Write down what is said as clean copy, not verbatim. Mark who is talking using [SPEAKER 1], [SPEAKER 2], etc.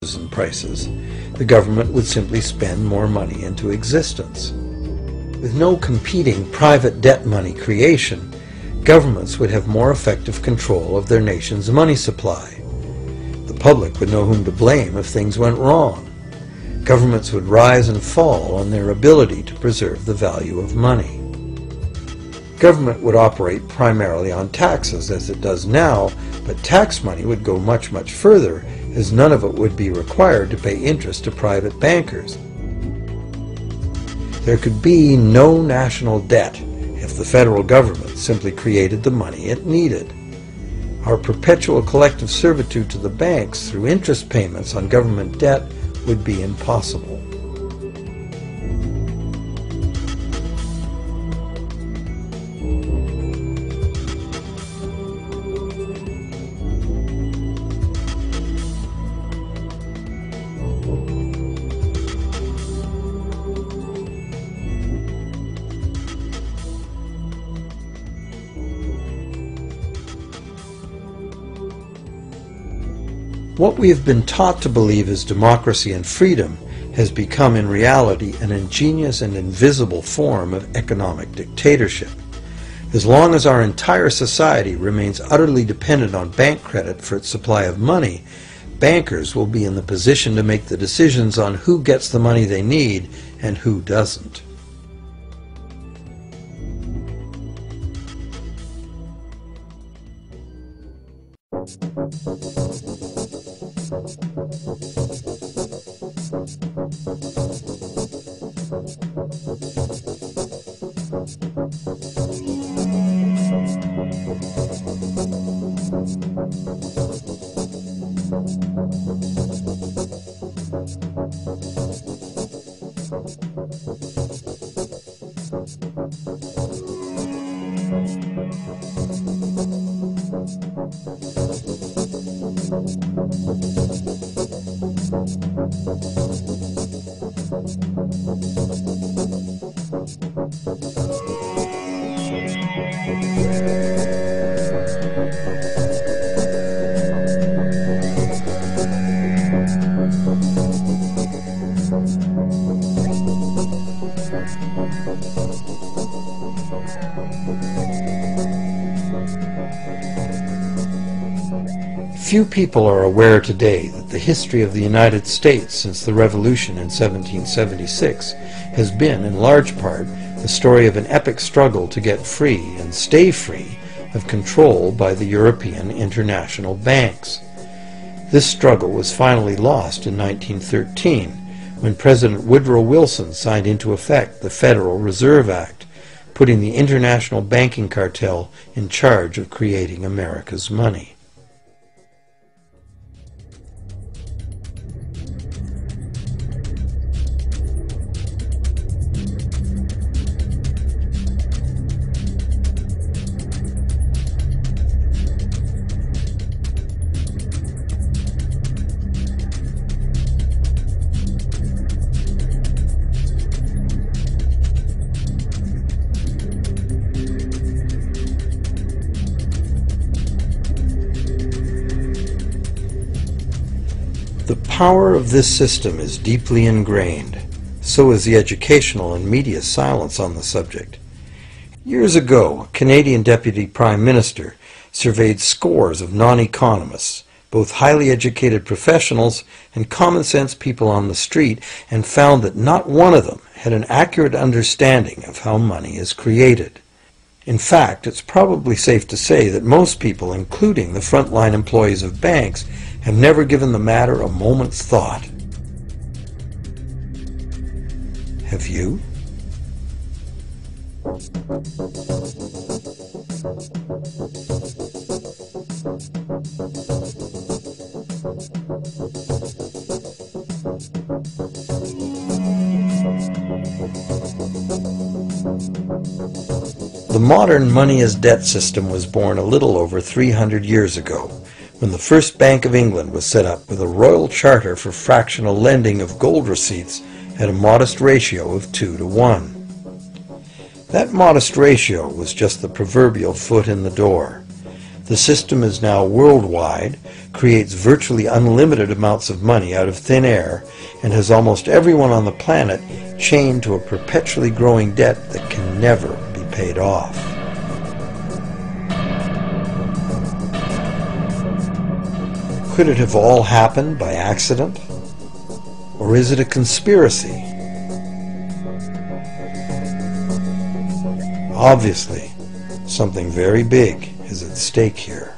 [SPEAKER 1] and prices, the government would simply spend more money into existence. With no competing private debt money creation, governments would have more effective control of their nation's money supply. The public would know whom to blame if things went wrong. Governments would rise and fall on their ability to preserve the value of money. Government would operate primarily on taxes, as it does now, but tax money would go much, much further, as none of it would be required to pay interest to private bankers. There could be no national debt if the federal government simply created the money it needed. Our perpetual collective servitude to the banks through interest payments on government debt would be impossible. What we have been taught to believe as democracy and freedom has become in reality an ingenious and invisible form of economic dictatorship. As long as our entire society remains utterly dependent on bank credit for its supply of money, bankers will be in the position to make the decisions on who gets the money they need and who doesn't. Few people are aware today that the history of the United States since the Revolution in 1776 has been, in large part, the story of an epic struggle to get free and stay free of control by the European international banks. This struggle was finally lost in 1913 when President Woodrow Wilson signed into effect the Federal Reserve Act, putting the international banking cartel in charge of creating America's money. The power of this system is deeply ingrained. So is the educational and media silence on the subject. Years ago, a Canadian Deputy Prime Minister surveyed scores of non-economists, both highly educated professionals and common-sense people on the street, and found that not one of them had an accurate understanding of how money is created. In fact, it's probably safe to say that most people, including the frontline employees of banks, have never given the matter a moment's thought. Have you? The modern money-as-debt system was born a little over 300 years ago, when the first Bank of England was set up with a royal charter for fractional lending of gold receipts at a modest ratio of 2 to 1. That modest ratio was just the proverbial foot in the door. The system is now worldwide, creates virtually unlimited amounts of money out of thin air, and has almost everyone on the planet chained to a perpetually growing debt that can never be paid off. Could it have all happened by accident? Or is it a conspiracy? Obviously, something very big is at stake here.